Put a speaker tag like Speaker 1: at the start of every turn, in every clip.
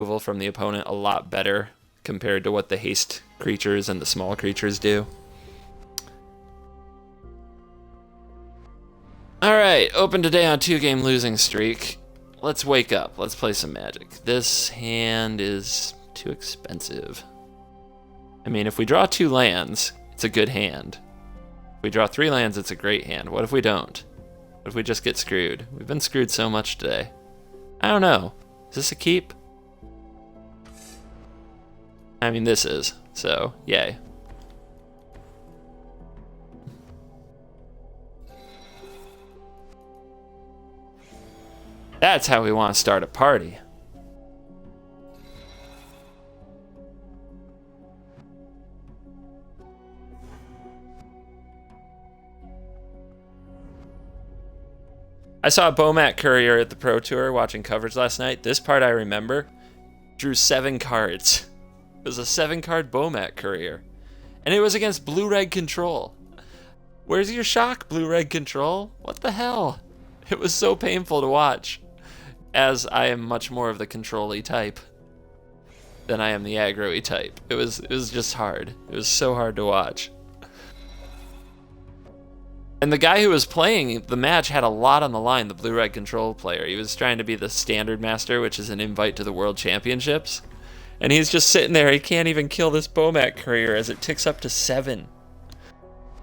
Speaker 1: removal from the opponent a lot better compared to what the haste creatures and the small creatures do. Alright, open today on 2-game losing streak. Let's wake up. Let's play some Magic. This hand is too expensive. I mean, if we draw 2 lands, it's a good hand. If we draw 3 lands, it's a great hand. What if we don't? What if we just get screwed? We've been screwed so much today. I don't know. Is this a keep? I mean, this is. So, yay. That's how we want to start a party. I saw a bomat courier at the Pro Tour watching coverage last night. This part I remember. Drew 7 cards. It was a 7-card bomat courier. And it was against blue-red control. Where's your shock, blue-red control? What the hell? It was so painful to watch, as I am much more of the control-y type than I am the aggro-y type. It was just hard. It was so hard to watch. And the guy who was playing the match had a lot on the line, the blue-red control player. He was trying to be the standard master, which is an invite to the World Championships. And he's just sitting there. He can't even kill this bomat courier as it ticks up to 7.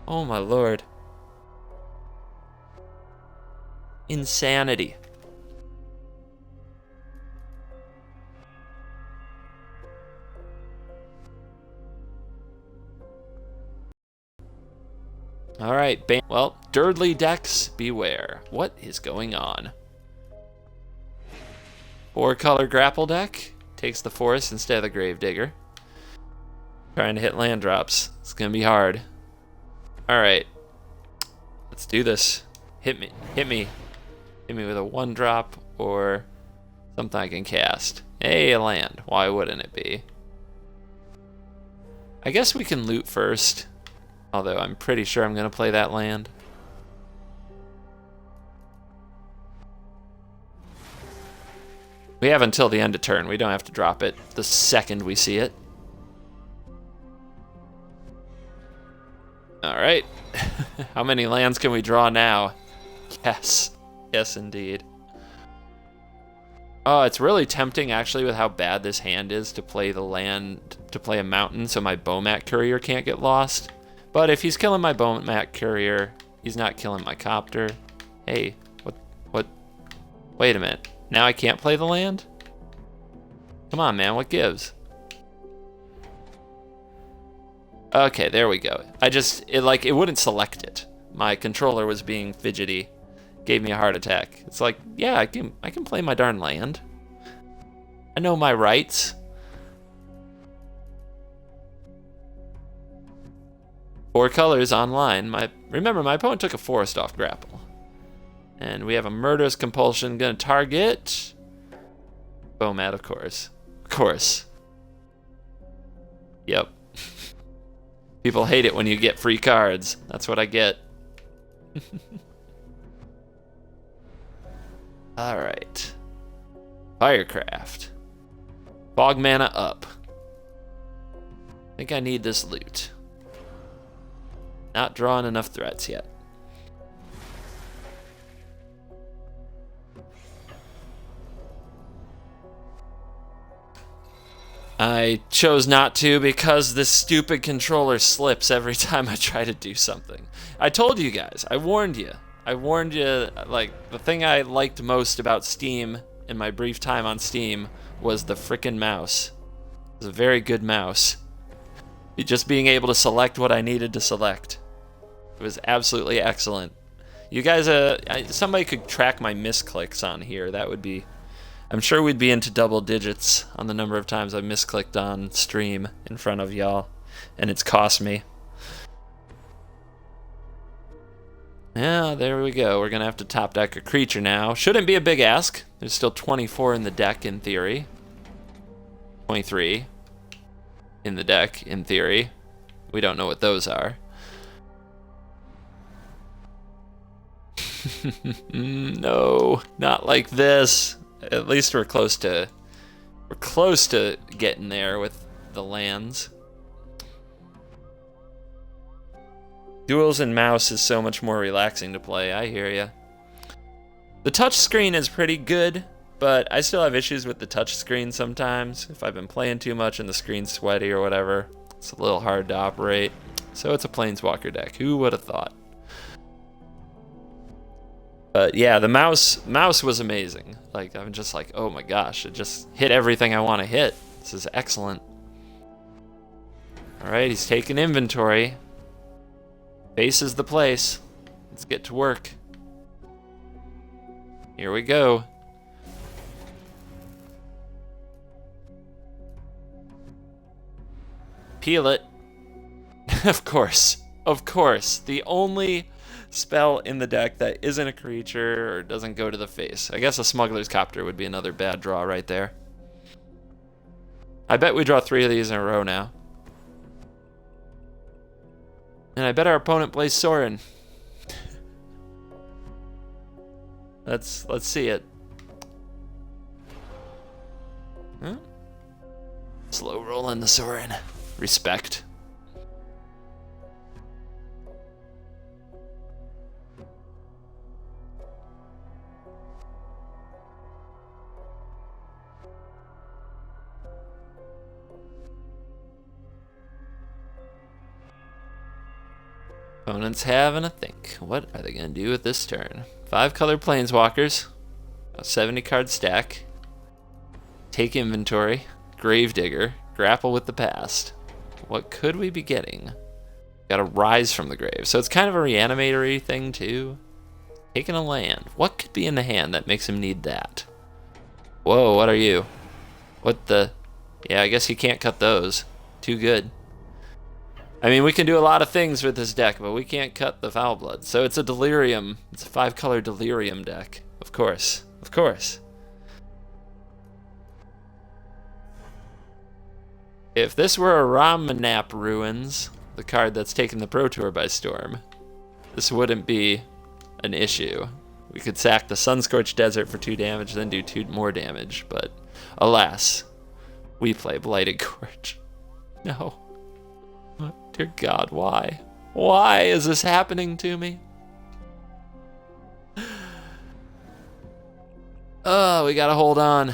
Speaker 1: Oh my lord. Insanity. Alright, well, Durdley decks, beware. What is going on? 4-color grapple deck. Takes the forest instead of the gravedigger. Trying to hit land drops. It's gonna be hard. Alright. Let's do this. Hit me. Hit me. Hit me with a 1-drop or something I can cast. Hey, a land. Why wouldn't it be? I guess we can loot first. Although I'm pretty sure I'm gonna play that land. We have until the end of turn. We don't have to drop it the second we see it. Alright. How many lands can we draw now? Yes. Yes, indeed. Oh, it's really tempting, actually, with how bad this hand is to play the land, to play a mountain so my bomat courier can't get lost. But if he's killing my bomat courier, he's not killing my copter. Hey, what? Wait a minute. Now I can't play the land? Come on, man, what gives? Okay, there we go. It wouldn't select it. My controller was being fidgety. Gave me a heart attack. It's like, yeah, I can play my darn land. I know my rights. Four colors online. Remember, my opponent took a forest off grapple. And we have a murderous compulsion. Gonna target bomat, of course. Of course. Yep. People hate it when you get free cards. That's what I get. Alright. Firecraft. Fog mana up. I think I need this loot. Not drawing enough threats yet. I chose not to because this stupid controller slips every time I try to do something. I told you guys. I warned you. I warned you, like, the thing I liked most about Steam in my brief time on Steam was the frickin' mouse. It was a very good mouse. Just being able to select what I needed to select. It was absolutely excellent. You guys, somebody could track my misclicks on here. That would be... I'm sure we'd be into double digits on the number of times I misclicked on stream in front of y'all. And it's cost me. Yeah, there we go. We're going to have to top deck a creature now. Shouldn't be a big ask. There's still 24 in the deck in theory. 23 in the deck in theory. We don't know what those are. No, not like this. At least we're close to We're close to getting there with the lands. Duels and mouse is so much more relaxing to play. I hear ya. The touch screen is pretty good, but I still have issues with the touch screen sometimes. If I've been playing too much and the screen's sweaty or whatever, it's a little hard to operate. So it's a Planeswalker deck. Who would have thought? But yeah, the mouse was amazing. Like, I'm just like, oh my gosh, it just hit everything I want to hit. This is excellent. All right, he's taking inventory. Base is the place. Let's get to work. Here we go. Peel it. Of course. Of course. The only spell in the deck that isn't a creature or doesn't go to the face. I guess a smuggler's copter would be another bad draw right there. I bet we draw 3 of these in a row now. And I bet our opponent plays Sorin. Let's see it. Huh? Slow rolling the Sorin. Respect. Opponent's having a think. What are they going to do with this turn? 5 colored planeswalkers. A 70 card stack. Take inventory. Gravedigger. Grapple with the past. What could we be getting? Got a rise from the grave. So it's kind of a reanimatory thing too. Taking a land. What could be in the hand that makes him need that? Whoa, what are you? What the? Yeah, I guess you can't cut those. Too good. I mean, we can do a lot of things with this deck, but we can't cut the foul blood. So it's a delirium. It's a 5-color delirium deck. Of course. Of course. If this were a Ramanap Ruins, the card that's taken the Pro Tour by storm, this wouldn't be an issue. We could sack the Sunscorched Desert for 2 damage, then do 2 more damage, but alas, we play Blighted Gorge. No. Dear God, why? Why is this happening to me? Oh, we gotta hold on.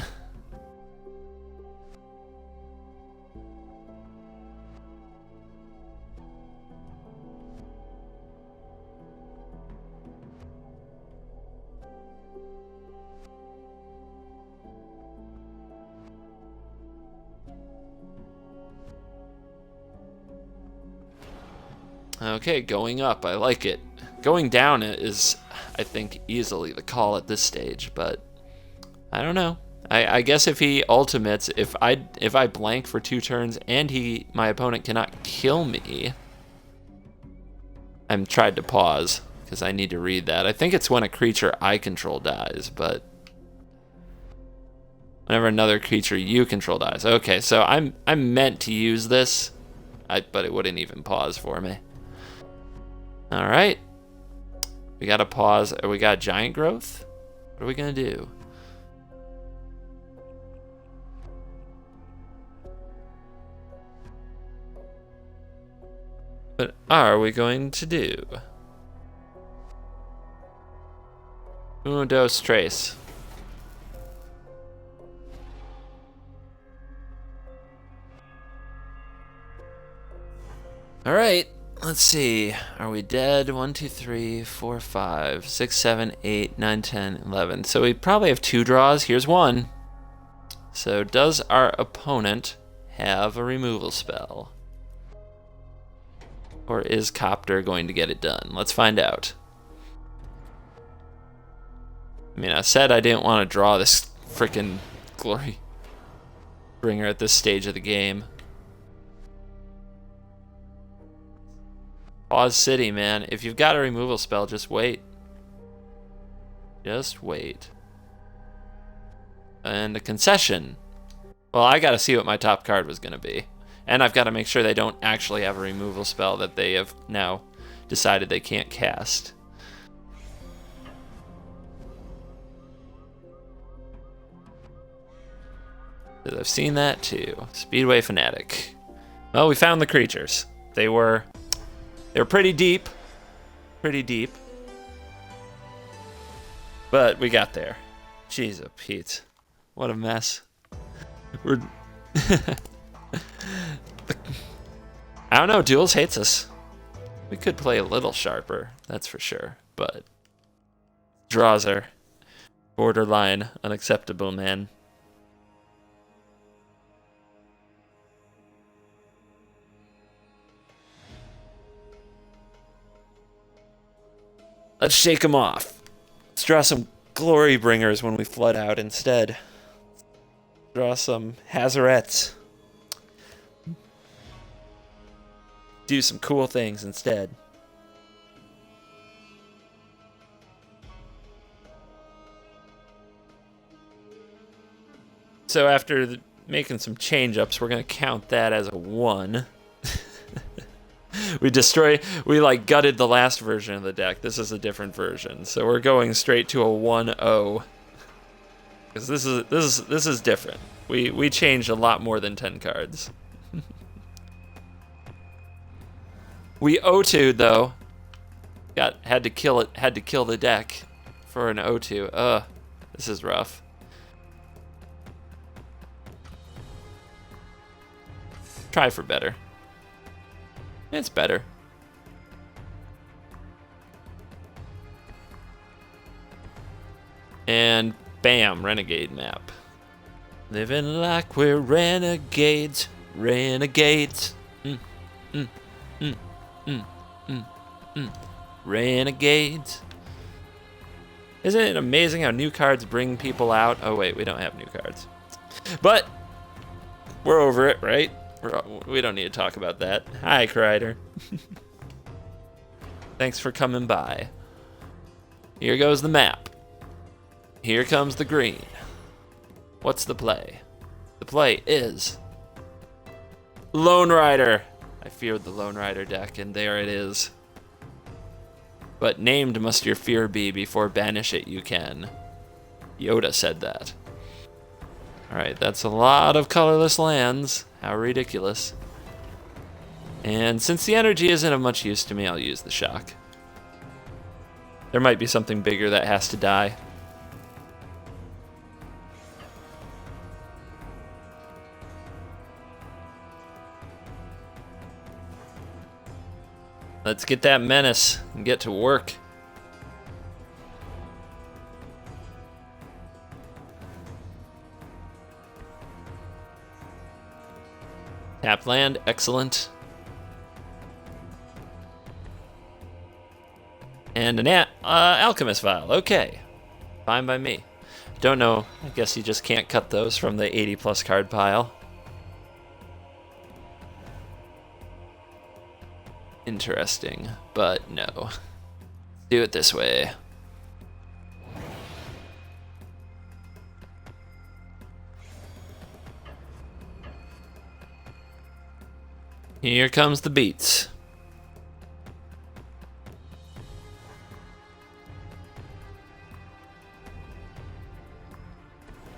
Speaker 1: Okay, going up, I like it. Going down is, I think, easily the call at this stage, but I don't know. I guess if he ultimates, if I blank for 2 turns and my opponent cannot kill me, I'm tried to pause because I need to read that. I think it's when a creature I control dies, but whenever another creature you control dies. Okay, so I'm meant to use this, but it wouldn't even pause for me. All right, we got a pause. We got giant growth. What are we gonna do? What are we going to do? Uno, dos, tres. All right. Let's see. Are we dead? 1, 2, 3, 4, 5, 6, 7, 8, 9, 10, 11. So we probably have 2 draws. Here's one. So does our opponent have a removal spell? Or is Copter going to get it done? Let's find out. I mean, I said I didn't want to draw this frickin' Glorybringer at this stage of the game. Pause City, man. If you've got a removal spell, just wait. Just wait. And the concession. Well, I gotta see what my top card was gonna be. And I've got to make sure they don't actually have a removal spell that they have now decided they can't cast. I've seen that too. Speedway fanatic. Well, we found the creatures. They were pretty deep. Pretty deep. But we got there. Jeez, oh Pete. What a mess. We're I don't know, Duels hates us. We could play a little sharper, that's for sure, but draws are borderline unacceptable, man. Let's shake them off. Let's draw some glorybringers when we flood out instead. Draw some hazorets. Do some cool things instead. So after making some change-ups, we're going to count that as a 1. We like gutted the last version of the deck. This is a different version. So we're going straight to a 1-0. Because this is different. We changed a lot more than 10 cards. We O2'd though. Had to kill the deck for an O2. This is rough. Try for better. It's better. And bam, renegade map. Living like we're renegades, renegades. Renegades. Isn't it amazing how new cards bring people out? Oh wait, we don't have new cards. But we're over it, right? We don't need to talk about that. Hi, Crider. Thanks for coming by. Here goes the map. Here comes the green. What's the play? The play is Lone Rider. I feared the Lone Rider deck, and there it is. But named must your fear be, before banish it you can. Yoda said that. Alright, that's a lot of colorless lands. How ridiculous. And since the energy isn't of much use to me, I'll use the shock. There might be something bigger that has to die. Let's get that menace and get to work. Tap land, excellent. And an alchemist vial, okay. Fine by me. Don't know, I guess you just can't cut those from the 80 plus card pile. Interesting, but no. Let's do it this way. Here comes the beats.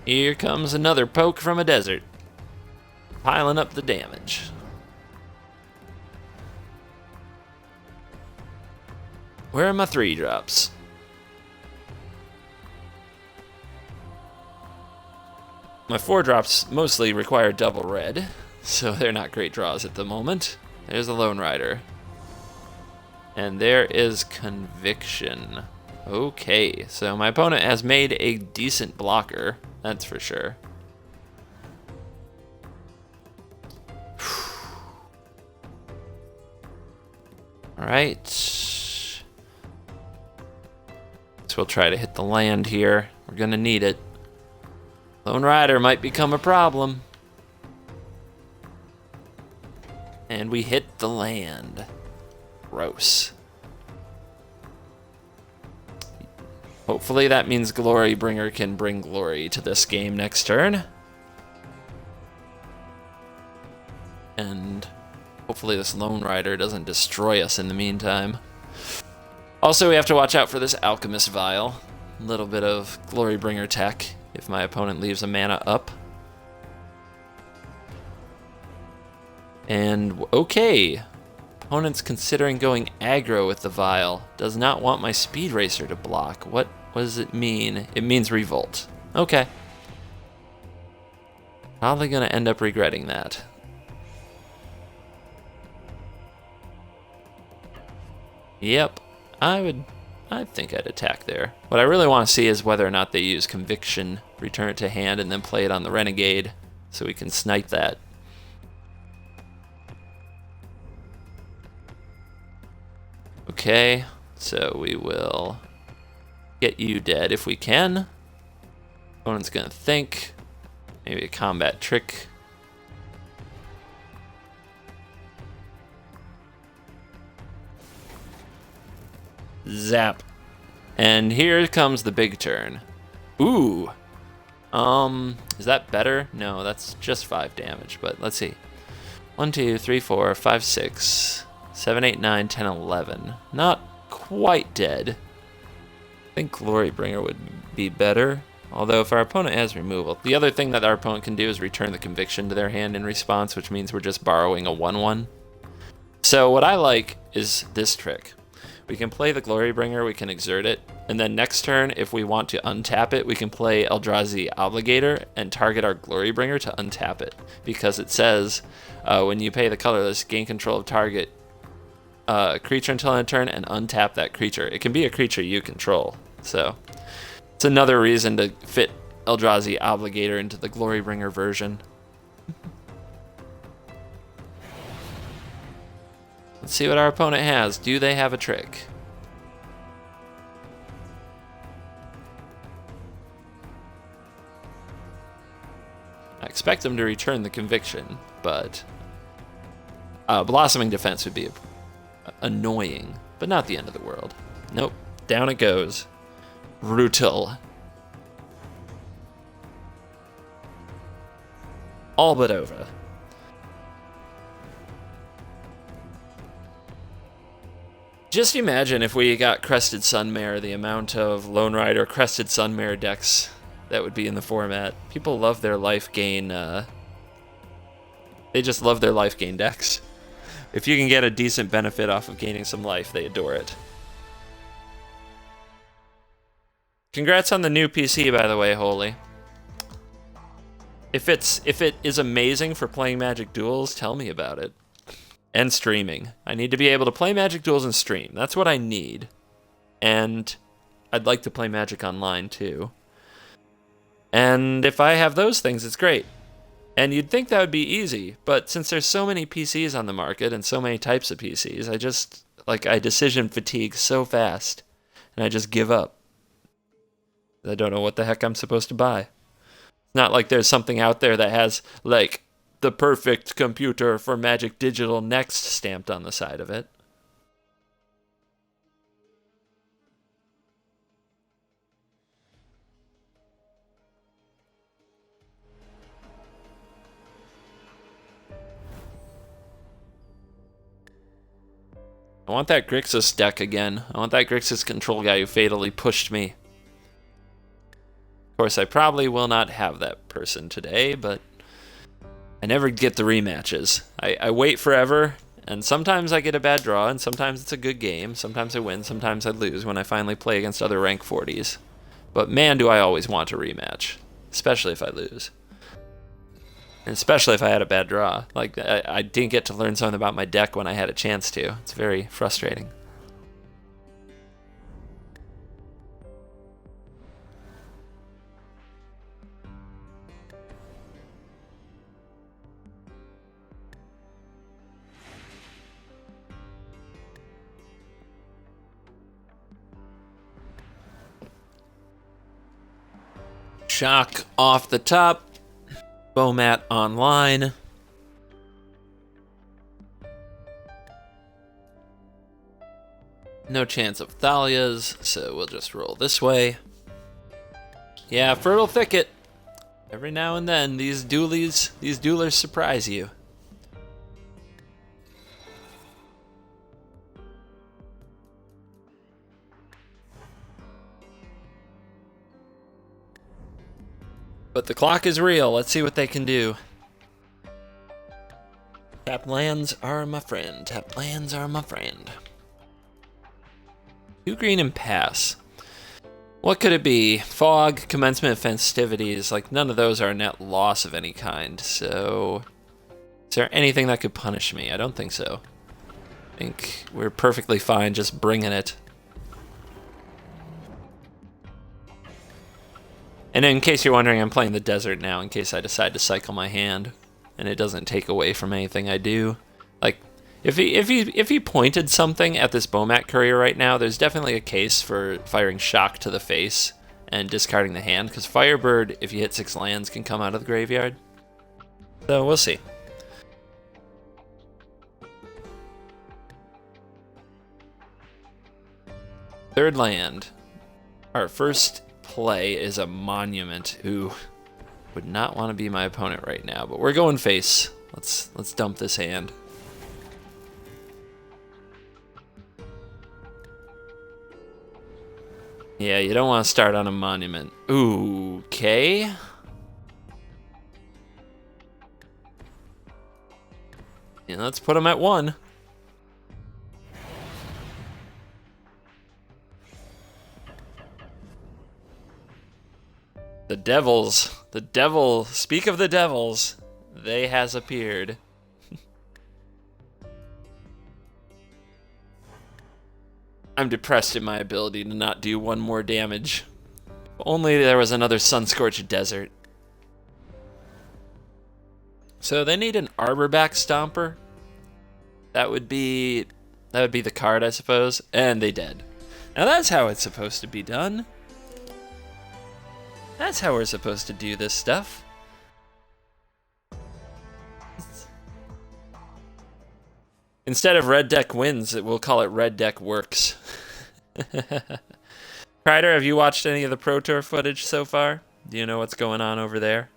Speaker 1: Here comes another poke from a desert. Piling up the damage. Where are my 3-drops? My 4-drops mostly require double red, so they're not great draws at the moment. There's a Lone Rider. And there is Conviction. Okay, so my opponent has made a decent blocker, that's for sure. Alright. So we'll try to hit the land here. We're gonna need it. Lone Rider might become a problem. And we hit the land. Gross. Hopefully that means Glorybringer can bring glory to this game next turn. And hopefully this Lone Rider doesn't destroy us in the meantime. Also, we have to watch out for this Alchemist Vial. A little bit of Glorybringer tech if my opponent leaves a mana up. And okay. Opponent's considering going aggro with the vial. Does not want my speed racer to block. What does it mean? It means revolt. Okay. Probably gonna end up regretting that. Yep. I think I'd attack there. What I really want to see is whether or not they use conviction, return it to hand, and then play it on the renegade so we can snipe that. Okay, so we will get you dead if we can. Opponent's gonna think. Maybe a combat trick. Zap. And here comes the big turn. Ooh. Is that better? No, that's just 5 damage, but let's see. 1, 2, 3, 4, 5, 6, 7, 8, 9, 10, 11. Not quite dead. I think Glorybringer would be better. Although if our opponent has removal. The other thing that our opponent can do is return the conviction to their hand in response, which means we're just borrowing a 1/1. So what I like is this trick. We can play the Glorybringer, we can exert it, and then next turn, if we want to untap it, we can play Eldrazi Obligator and target our Glorybringer to untap it. Because it says, when you pay the colorless, gain control of target creature until end of turn and untap that creature. It can be a creature you control. So it's another reason to fit Eldrazi Obligator into the Glorybringer version. Let's see what our opponent has. Do they have a trick? I expect them to return the conviction, but Blossoming Defense would be annoying, but not the end of the world. Nope, down it goes. Brutal. All but over. Just imagine if we got Crested Sunmare, the amount of Lone Rider Crested Sunmare decks that would be in the format. People love their life gain, they just love their life gain decks. If you can get a decent benefit off of gaining some life, they adore it. Congrats on the new PC, by the way, Holy. If it is amazing for playing Magic Duels, tell me about it. And streaming. I need to be able to play Magic Duels and stream. That's what I need. And I'd like to play Magic Online too. And if I have those things, it's great. And you'd think that would be easy, but since there's so many PCs on the market and so many types of PCs, I decision fatigue so fast, and I just give up. I don't know what the heck I'm supposed to buy. It's not like there's something out there that has, like, the perfect computer for Magic Digital Next stamped on the side of it. I want that Grixis deck again. I want that Grixis control guy who fatally pushed me. Of course, I probably will not have that person today, but I never get the rematches. I wait forever, and sometimes I get a bad draw, and sometimes it's a good game. Sometimes I win, sometimes I lose when I finally play against other rank 40s. But man, do I always want a rematch, especially if I lose. And especially if I had a bad draw. Like, I didn't get to learn something about my deck when I had a chance to. It's very frustrating. Shock off the top. Bomat online. No chance of Thalias, so we'll just roll this way. Yeah, Fertile Thicket. Every now and then, these duelers surprise you. But the clock is real. Let's see what they can do. Tap lands are my friend. Tap lands are my friend. 2 green and pass. What could it be? Fog, commencement of festivities. Like, none of those are a net loss of any kind. So, is there anything that could punish me? I don't think so. I think we're perfectly fine just bringing it. And in case you're wondering, I'm playing the desert now in case I decide to cycle my hand. And it doesn't take away from anything I do. Like, if he pointed something at this bomat courier right now, there's definitely a case for firing shock to the face and discarding the hand, because firebird, if you hit 6 lands, can come out of the graveyard. So we'll see. Third land. Our first play is a monument. Ooh. Would not want to be my opponent right now, but we're going face. Let's dump this hand. Yeah, you don't want to start on a monument. Ooh, okay. Yeah, let's put him at 1. The devil, speak of the devils, they has appeared. I'm depressed in my ability to not do 1 more damage. If only there was another sun-scorched desert. So they need an arborback stomper. That would be the card, I suppose. And they did. Now that's how it's supposed to be done. That's how we're supposed to do this stuff. Instead of red deck wins, we'll call it red deck works. Crider, have you watched any of the Pro Tour footage so far? Do you know what's going on over there?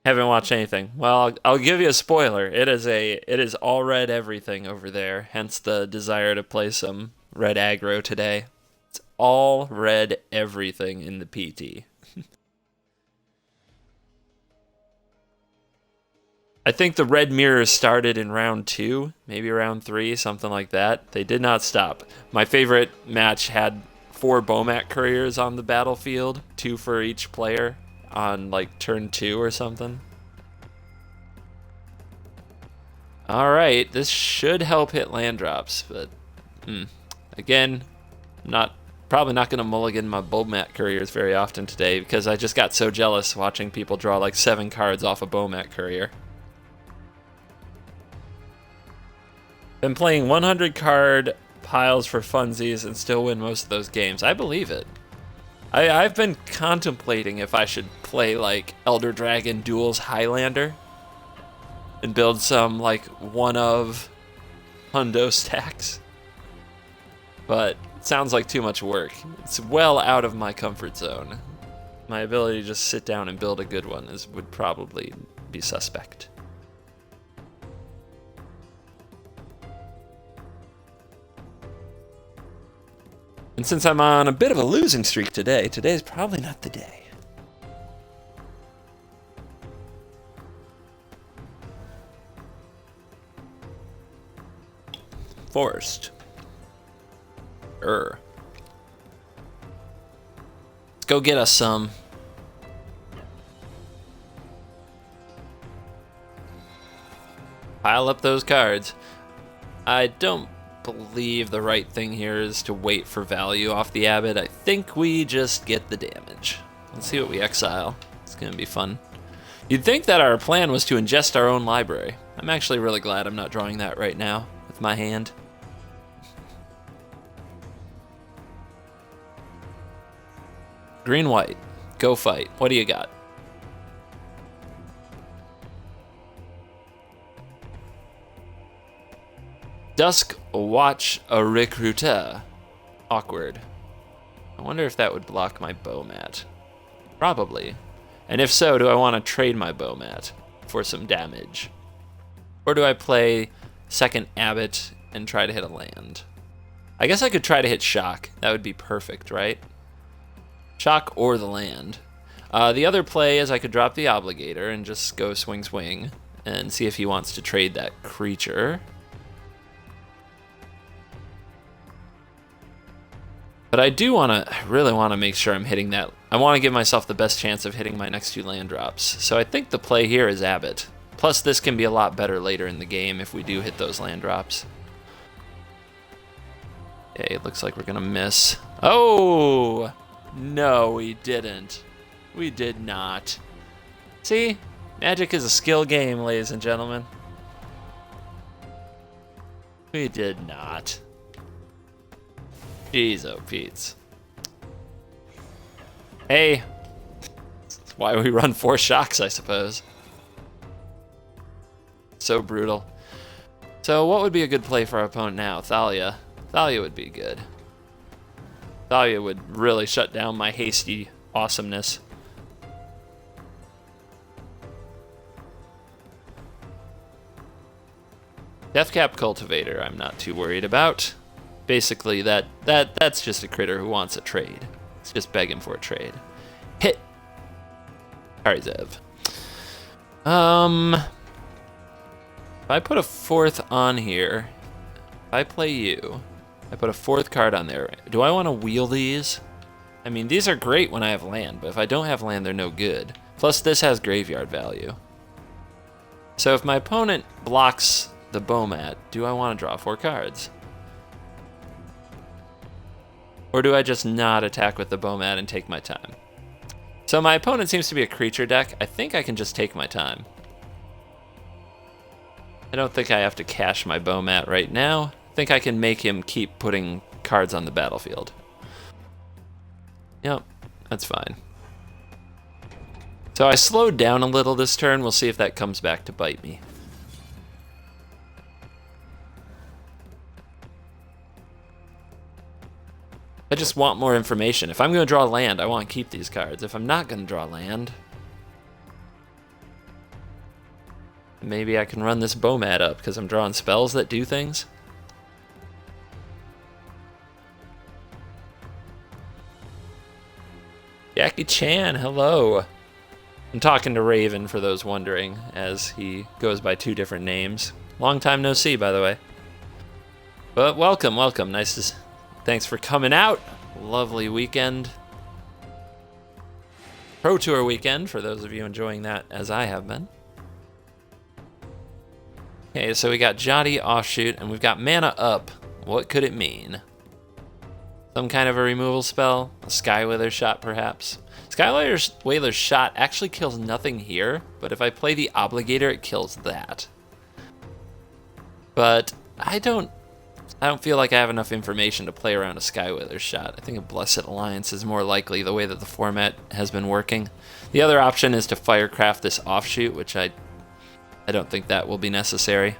Speaker 1: Haven't watched anything. Well, I'll give you a spoiler. It is all red everything over there. Hence the desire to play some red aggro today. It's all red everything in the PT. I think the red mirrors started in round 2, maybe round 3, something like that. They did not stop. My favorite match had 4 bomat couriers on the battlefield, 2 for each player. On like turn 2 or something. Alright, this should help hit land drops, but again, probably not going to mulligan my bomat couriers very often today because I just got so jealous watching people draw like 7 cards off a bomat courier. Been playing 100 card piles for funsies and still win most of those games. I believe it. I've been contemplating if I should play like Elder Dragon Duels Highlander and build some like one of hundo stacks. But it sounds like too much work. It's well out of my comfort zone. My ability to just sit down and build a good one would probably be suspect. And since I'm on a bit of a losing streak today's probably not the day. Forest. Let's go get us some. Pile up those cards. I don't believe the right thing here is to wait for value off the abbot. I think we just get the damage. Let's see what we exile. It's gonna be fun. You'd think that our plan was to ingest our own library. I'm actually really glad I'm not drawing that right now with my hand. Green white, go fight. What do you got? Dusk watch a recruiter. Awkward. I wonder if that would block my bomat. Probably. And if so, do I want to trade my bomat for some damage? Or do I play second abbot and try to hit a land. I guess I could try to hit shock. That would be perfect, right? Shock or the land. The other play is I could drop the obligator and just go swing swing and see if he wants to trade that creature. But I do want to, I really want to make sure I'm hitting that. I want to give myself the best chance of hitting my next 2 land drops. So I think the play here is abbot. Plus this can be a lot better later in the game if we do hit those land drops. Okay, it looks like we're going to miss. Oh! No, we didn't. We did not. See? Magic is a skill game, ladies and gentlemen. We did not. Jeez, oh Pete's. Hey. That's why we run 4 shocks, I suppose. So brutal. So what would be a good play for our opponent now? Thalia. Thalia would be good. Thalia would really shut down my hasty awesomeness. Deathcap Cultivator, I'm not too worried about. Basically, that's just a critter who wants a trade. It's just begging for a trade. Hit. Karizev. If I put a 4th on here, if I play you, I put a 4th card on there. Do I want to wheel these? I mean, these are great when I have land, but if I don't have land, they're no good. Plus, this has graveyard value. So if my opponent blocks the bomat, do I want to draw 4 cards? Or do I just not attack with the bomat and take my time? So my opponent seems to be a creature deck. I think I can just take my time. I don't think I have to cash my bomat right now. I think I can make him keep putting cards on the battlefield. Yep, that's fine. So I slowed down a little this turn. We'll see if that comes back to bite me. I just want more information. If I'm going to draw land, I want to keep these cards. If I'm not going to draw land, maybe I can run this bomat up because I'm drawing spells that do things. Jackie Chan, hello. I'm talking to Raven for those wondering, as he goes by 2 different names. Long time no see, by the way. But welcome, welcome. Thanks for coming out. Lovely weekend. Pro Tour weekend, for those of you enjoying that as I have been. Okay, so we got Jotty Offshoot, and we've got mana up. What could it mean? Some kind of a removal spell? A Skywather Shot, perhaps? Skywather's Shot actually kills nothing here, but if I play the Obligator, it kills that. But I don't feel like I have enough information to play around a Skywather Shot. I think a Blessed Alliance is more likely the way that the format has been working. The other option is to firecraft this Offshoot, which I don't think that will be necessary.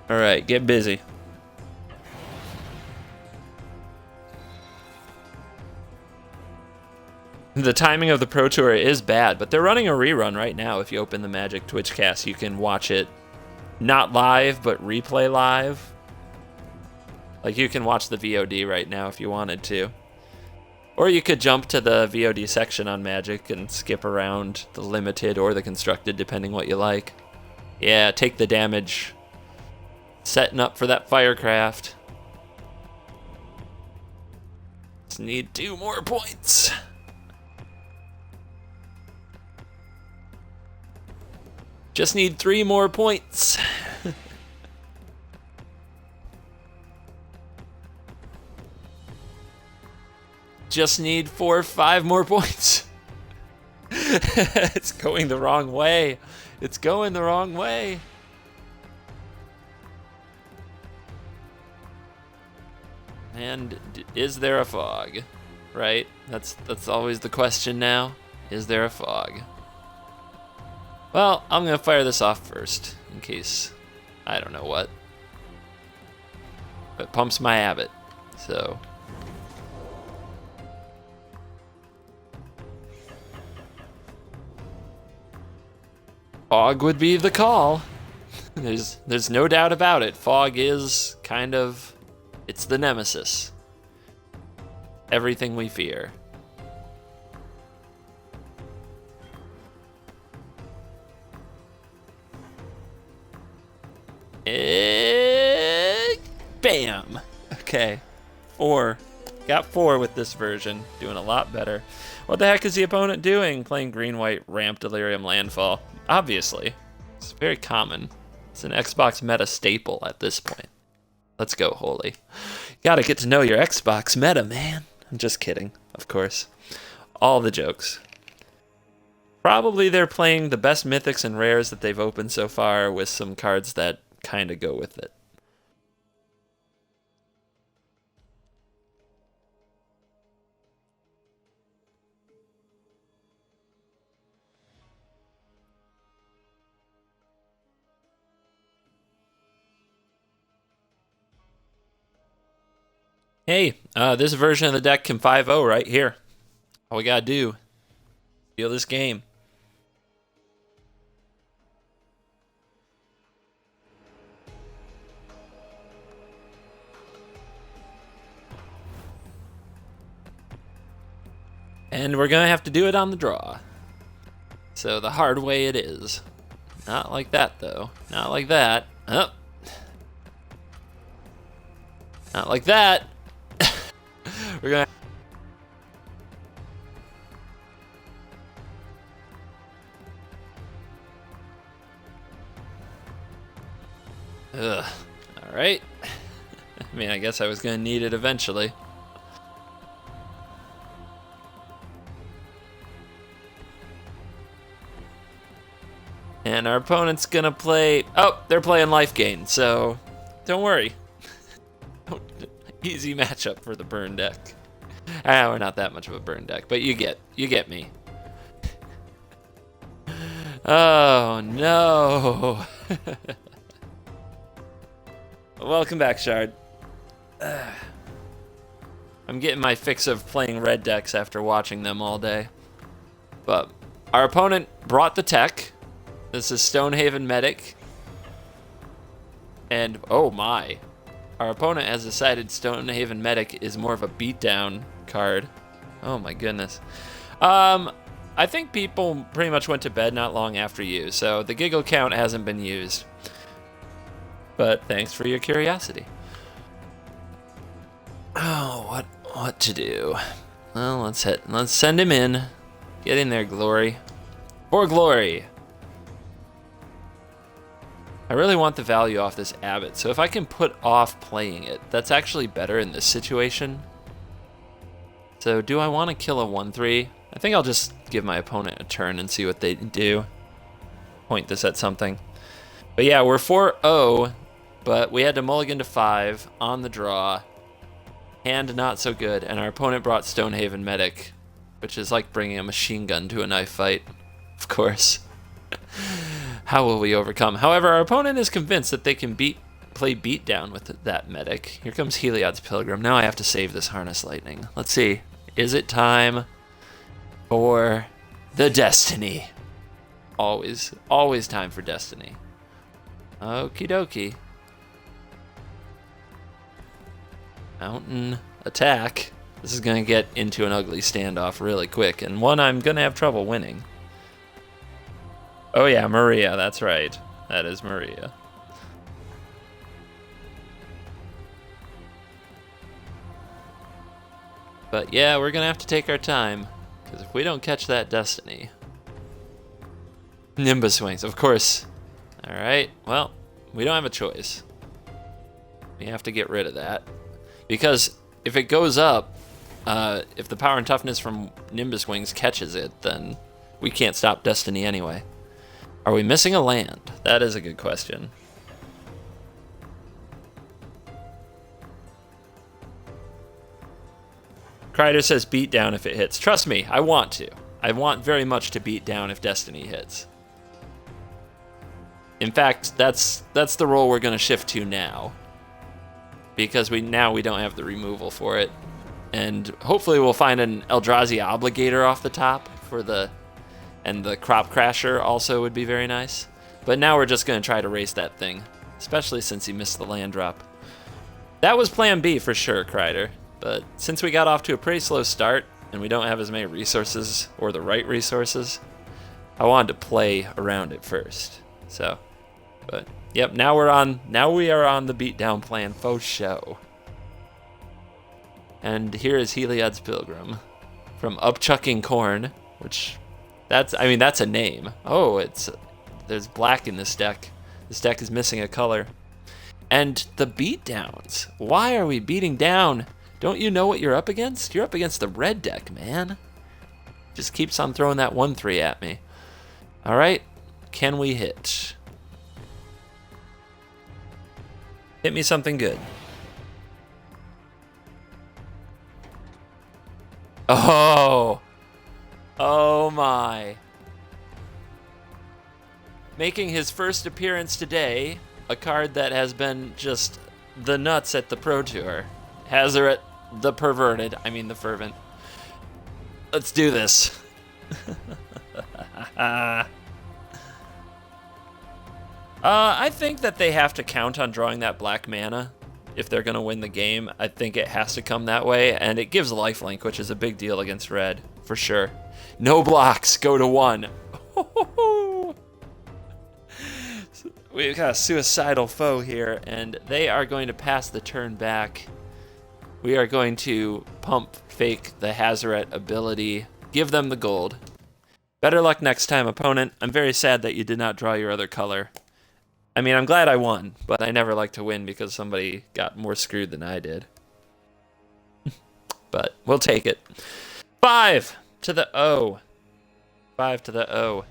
Speaker 1: All right, get busy. The timing of the Pro Tour is bad, but they're running a rerun right now. If you open the Magic Twitchcast, you can watch it not live, but replay live. Like, you can watch the VOD right now if you wanted to. Or you could jump to the VOD section on Magic and skip around the limited or the constructed, depending what you like. Yeah, take the damage. Setting up for that firecraft. Just need 2 more points. Just need 3 more points. Just need 4 or 5 more points. It's going the wrong way. It's going the wrong way. And is there a fog? Right? That's always the question now. Is there a fog? Well, I'm going to fire this off first, in case I don't know what. It pumps my abbot, so. Fog would be the call. There's no doubt about it. Fog is kind of, it's the nemesis. Everything we fear. Bam. Okay. 4. Got 4 with this version. Doing a lot better. What the heck is the opponent doing? Playing green-white ramp delirium landfall. Obviously. It's very common. It's an Xbox meta staple at this point. Let's go, Holy. Gotta get to know your Xbox meta, man. I'm just kidding, of course. All the jokes. Probably they're playing the best mythics and rares that they've opened so far with some cards that kind of go with it. Hey, this version of the deck can 5-0 right here. All we gotta do, steal this game. And we're gonna have to do it on the draw. So the hard way it is. Not like that, though. Not like that. Oh. Not like that. We're gonna. Ugh. All right. I mean, I guess I was gonna need it eventually. And our opponent's gonna play. Oh, they're playing life gain, so don't worry. Easy matchup for the burn deck. We're not that much of a burn deck, but you get me. Oh no. Welcome back, Shard. I'm getting my fix of playing red decks after watching them all day. But our opponent brought the tech. This is Stonehaven Medic. And oh my. Our opponent has decided Stonehaven Medic is more of a beatdown card. Oh my goodness. I think people pretty much went to bed not long after you, so the giggle count hasn't been used. But thanks for your curiosity. Oh, what to do? Well, let's send him in. Get in there, Glory. For glory. I really want the value off this abbot, so if I can put off playing it, that's actually better in this situation. So do I want to kill a 1/3? I think I'll just give my opponent a turn and see what they do. Point this at something. But yeah, we're 4-0, but we had to mulligan to 5 on the draw. Hand not so good, and our opponent brought Stonehaven Medic, which is like bringing a machine gun to a knife fight, of course. How will we overcome? However, our opponent is convinced that they can play beatdown with that medic. Here comes Heliod's Pilgrim. Now I have to save this Harness Lightning. Let's see. Is it time for the Destiny? Always time for Destiny. Okie dokie. Mountain attack. This is going to get into an ugly standoff really quick, and one I'm going to have trouble winning. Oh yeah, Maria, that's right. That is Maria. But yeah, we're gonna have to take our time, because if we don't catch that Destiny... Nimbus Wings, of course. Alright, well, we don't have a choice. We have to get rid of that. Because if it goes up, if the power and toughness from Nimbus Wings catches it, then we can't stop Destiny anyway. Are we missing a land? That is a good question. Kreider says beat down if it hits. Trust me, I want to. I want very much to beat down if Destiny hits. In fact, that's the role we're going to shift to now. Because we don't have the removal for it. And hopefully we'll find an Eldrazi Obligator off the top for the And the crop crasher also would be very nice. But now we're just going to try to race that thing, especially since he missed the land drop. That was plan B for sure, Kreider. But since we got off to a pretty slow start, and we don't have as many resources, or the right resources, I wanted to play around it first. So, but yep, now we are on the beatdown plan faux show. And here is Heliod's Pilgrim from Upchucking Corn, which that's a name. Oh, there's black in this deck. This deck is missing a color. And the beatdowns. Why are we beating down? Don't you know what you're up against? You're up against the red deck, man. Just keeps on throwing that 1/3 at me. All right, can we hit? Hit me something good. Oh my. Making his first appearance today, a card that has been just the nuts at the Pro Tour. Hazoret, the the fervent. Let's do this. I think that they have to count on drawing that black mana if they're going to win the game. I think it has to come that way, and it gives lifelink, which is a big deal against red, for sure. No blocks, go to 1. We've got a suicidal foe here, and they are going to pass the turn back. We are going to pump fake the Hazoret ability, give them the gold. Better luck next time, opponent. I'm very sad that you did not draw your other color. I mean, I'm glad I won, but I never like to win because somebody got more screwed than I did. But we'll take it. 5 to the O. 5 to the O.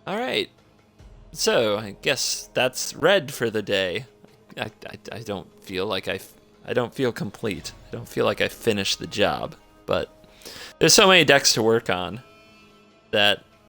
Speaker 1: All right. So I guess that's red for the day. I don't feel like I don't feel complete. I don't feel like I finished the job. But there's so many decks to work on that